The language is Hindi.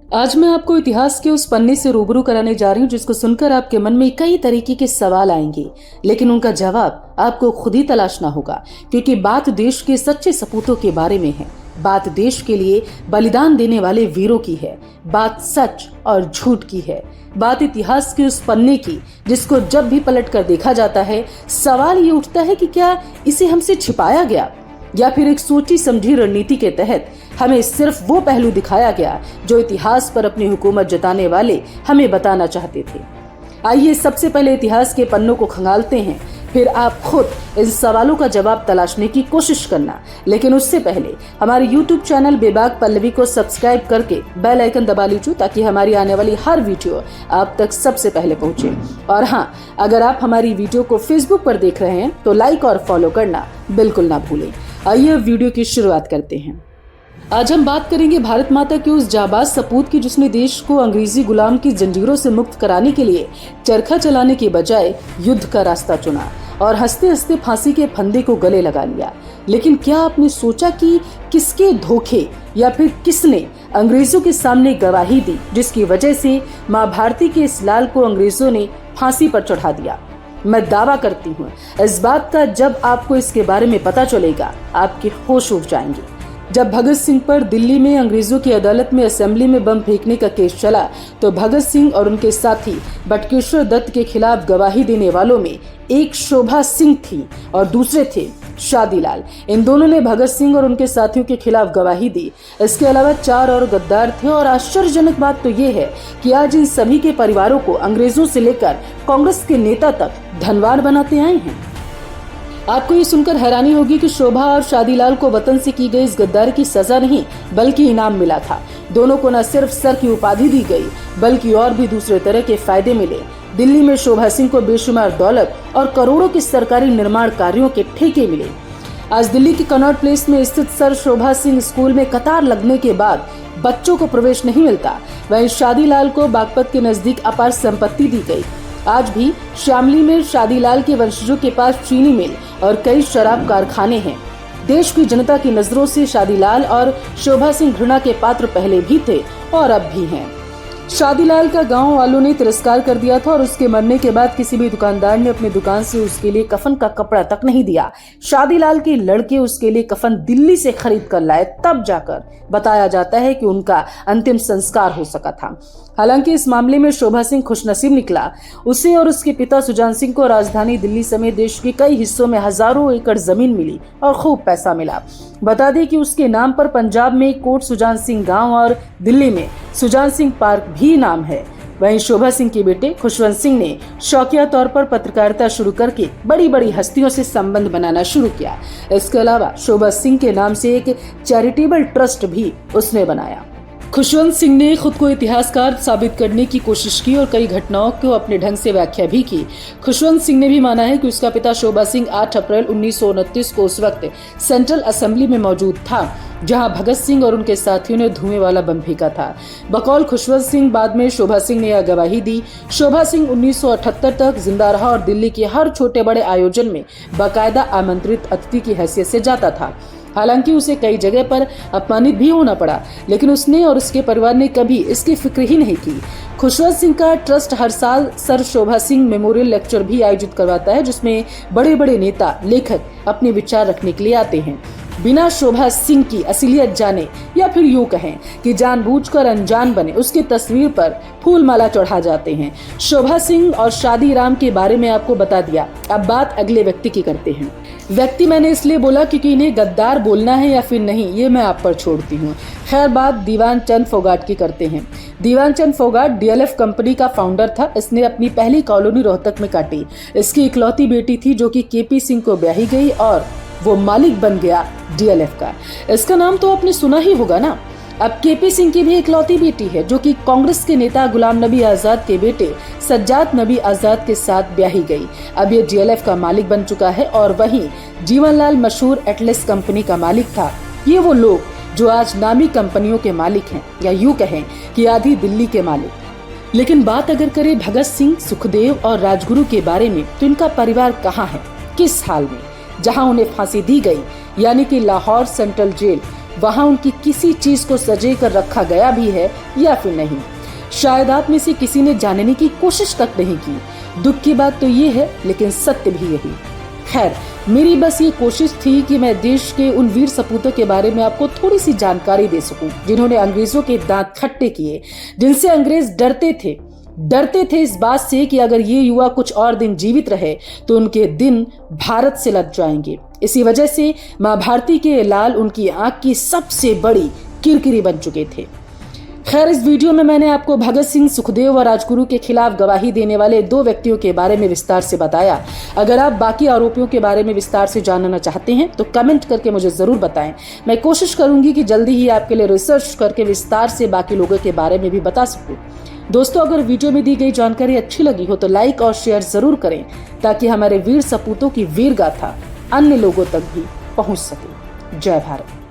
आज मैं आपको इतिहास के उस पन्ने से रूबरू कराने जा रही हूँ जिसको सुनकर आपके मन में कई तरीके के सवाल आएंगे, लेकिन उनका जवाब आपको खुद ही तलाशना होगा, क्योंकि बात देश के सच्चे सपूतों के बारे में है। बात देश के लिए बलिदान देने वाले वीरों की है। बात सच और झूठ की है। बात इतिहास के उस पन्ने की जिसको जब भी पलट कर देखा जाता है, सवाल ये उठता है कि क्या इसे हमसे छिपाया गया, या फिर एक सोची समझी रणनीति के तहत हमें सिर्फ वो पहलू दिखाया गया जो इतिहास पर अपनी हुकूमत जताने वाले हमें बताना चाहते थे। आइए सबसे पहले इतिहास के पन्नों को खंगालते हैं, फिर आप खुद इन सवालों का जवाब तलाशने की कोशिश करना। लेकिन उससे पहले हमारे YouTube चैनल बेबाक पल्लवी को सब्सक्राइब करके बेल आइकन दबा लीजिए, ताकि हमारी आने वाली हर वीडियो आप तक सबसे पहले पहुंचे। और हाँ, अगर आप हमारी वीडियो को Facebook पर देख रहे हैं तो लाइक और फॉलो करना बिल्कुल ना भूलें। आइए वीडियो की शुरुआत करते हैं। आज हम बात करेंगे भारत माता के उस जाबाज सपूत की जिसने देश को अंग्रेजी गुलाम की जंजीरों से मुक्त कराने के लिए चरखा चलाने के बजाय युद्ध का रास्ता चुना और हंसते हंसते फांसी के फंदे को गले लगा लिया। लेकिन क्या आपने सोचा कि किसके धोखे या फिर किसने अंग्रेजों के सामने गवाही दी जिसकी वजह से माँ भारती के इस लाल को अंग्रेजों ने फांसी पर चढ़ा दिया? मैं दावा करती हूँ इस बात का, जब आपको इसके बारे में पता चलेगा आपके होश उड़ जाएंगे। जब भगत सिंह पर दिल्ली में अंग्रेजों की अदालत में असेंबली में बम फेंकने का केस चला तो भगत सिंह और उनके साथी बटुकेश्वर दत्त के खिलाफ गवाही देने वालों में एक शोभा सिंह थी और दूसरे थे शादीलाल। इन दोनों ने भगत सिंह और उनके साथियों के खिलाफ गवाही दी। इसके अलावा 4 और गद्दार थे। और आश्चर्यजनक बात तो ये है कि आज इन सभी के परिवारों को अंग्रेजों से लेकर कांग्रेस के नेता तक धनवान बनाते आए हैं। आपको ये सुनकर हैरानी होगी कि शोभा और शादीलाल को वतन से की गई इस गद्दारी की सजा नहीं बल्कि इनाम मिला था। दोनों को न सिर्फ सर की उपाधि दी गई बल्कि और भी दूसरे तरह के फायदे मिले। दिल्ली में शोभा सिंह को बेशुमार दौलत और करोड़ों के सरकारी निर्माण कार्यों के ठेके मिले। आज दिल्ली के कनॉट प्लेस में स्थित सर शोभा सिंह स्कूल में कतार लगने के बाद बच्चों को प्रवेश नहीं मिलता। वहीं शादीलाल को बागपत के नजदीक अपार संपत्ति दी गई। आज भी शामली में शादीलाल के वंशजों के पास चीनी मिल और कई शराब कारखाने हैं। देश की जनता की नजरों से शादीलाल और शोभा सिंह घृणा के पात्र पहले भी थे और अब भी हैं। शादीलाल का गांव वालों ने तिरस्कार कर दिया था और उसके मरने के बाद किसी भी दुकानदार ने अपनी दुकान से उसके लिए कफन का कपड़ा तक नहीं दिया। शादीलाल के लड़के उसके लिए कफन दिल्ली से खरीद कर लाए, तब जाकर बताया जाता है कि उनका अंतिम संस्कार हो सका था। हालांकि इस मामले में शोभा सिंह खुशनसीब निकला। उसे और उसके पिता सुजान सिंह को राजधानी दिल्ली समेत देश के कई हिस्सों में हजारों एकड़ जमीन मिली और खूब पैसा मिला। बता दें कि उसके नाम पर पंजाब में कोट सुजान सिंह गांव और दिल्ली में सुजान सिंह पार्क भी नाम है। वहीं शोभा सिंह के बेटे खुशवंत सिंह ने शौकिया तौर पर पत्रकारिता शुरू करके बड़ी बड़ी हस्तियों से संबंध बनाना शुरू किया। इसके अलावा शोभा सिंह के नाम से एक चैरिटेबल ट्रस्ट भी उसने बनाया। खुशवंत सिंह ने खुद को इतिहासकार साबित करने की कोशिश की और कई घटनाओं को अपने ढंग से व्याख्या भी की। खुशवंत सिंह ने भी माना है कि उसका पिता शोभा सिंह 8 अप्रैल 1929 को उस वक्त सेंट्रल असेंबली में मौजूद था जहां भगत सिंह और उनके साथियों ने धुएं वाला बम फेंका था। बकौल खुशवंत सिंह बाद में शोभा सिंह ने यह गवाही दी। शोभा सिंह 1978 तक जिंदा रहा और दिल्ली के हर छोटे बड़े आयोजन में बाकायदा आमंत्रित अतिथि की हैसियत से जाता था। हालांकि उसे कई जगह पर अपमानित भी होना पड़ा, लेकिन उसने और उसके परिवार ने कभी इसकी फिक्र ही नहीं की। खुशवंत सिंह का ट्रस्ट हर साल सर शोभा सिंह मेमोरियल लेक्चर भी आयोजित करवाता है, जिसमें बड़े बड़े नेता लेखक अपने विचार रखने के लिए आते हैं। बिना शोभा सिंह की असलियत जाने या फिर यूं कहें कि जानबूझकर अनजान बने उसकी तस्वीर पर फूल माला चढ़ा जाते हैं। शोभा सिंह और शादी राम के बारे में आपको बता दिया। अब बात अगले व्यक्ति की करते हैं। व्यक्ति मैंने इसलिए बोला क्योंकि इन्हें गद्दार बोलना है या फिर नहीं ये मैं आप पर छोड़ती हूँ। खैर, बात दीवान चंद फोगाट की करते हैं। दीवान चंद फोगाट DLF कंपनी का फाउंडर था। इसने अपनी पहली कॉलोनी रोहतक में काटी। इसकी इकलौती बेटी थी जो कि KP सिंह को ब्याही गई और वो मालिक बन गया DLF का। इसका नाम तो आपने सुना ही होगा ना। अब KP सिंह की भी इकलौती बेटी है जो कि कांग्रेस के नेता गुलाम नबी आजाद के बेटे सज्जाद नबी आजाद के साथ ब्याही गई। अब ये DLF का मालिक बन चुका है। और वहीं जीवनलाल मशहूर एटलस कंपनी का मालिक था। ये वो लोग जो आज नामी कंपनियों के मालिक हैं, या यूं कहें कि आधी दिल्ली के मालिक। लेकिन बात अगर करें भगत सिंह, सुखदेव और राजगुरु के बारे में तो इनका परिवार कहाँ है, किस हाल में? जहां उन्हें फांसी दी गई यानी कि लाहौर सेंट्रल जेल, वहां उनकी किसी चीज को सजे कर रखा गया भी है या फिर नहीं। शायद आप में से किसी ने जानने की कोशिश तक नहीं की। दुख की बात तो ये है, लेकिन सत्य भी यही। खैर, मेरी बस ये कोशिश थी कि मैं देश के उन वीर सपूतों के बारे में आपको थोड़ी सी जानकारी दे सकूं, जिन्होंने अंग्रेजों के दांत खट्टे किए, जिनसे अंग्रेज डरते थे इस बात से कि अगर ये युवा कुछ और दिन जीवित रहे तो उनके दिन भारत से लग जाएंगे। इसी वजह से मां भारती के लाल उनकी आंख की सबसे बड़ी किरकिरी बन चुके थे। खैर, इस वीडियो में मैंने आपको भगत सिंह, सुखदेव और राजगुरु के खिलाफ गवाही देने वाले 2 व्यक्तियों के बारे में विस्तार से बताया। अगर आप बाकी आरोपियों के बारे में विस्तार से जानना चाहते हैं तो कमेंट करके मुझे जरूर बताएं। मैं कोशिश करूंगी कि जल्दी ही आपके लिए रिसर्च करके विस्तार से बाकी लोगों के बारे में भी बता सकूं। दोस्तों, अगर वीडियो में दी गई जानकारी अच्छी लगी हो तो लाइक और शेयर जरूर करें, ताकि हमारे वीर सपूतों की वीर गाथा अन्य लोगों तक भी पहुंच सके। जय भारत।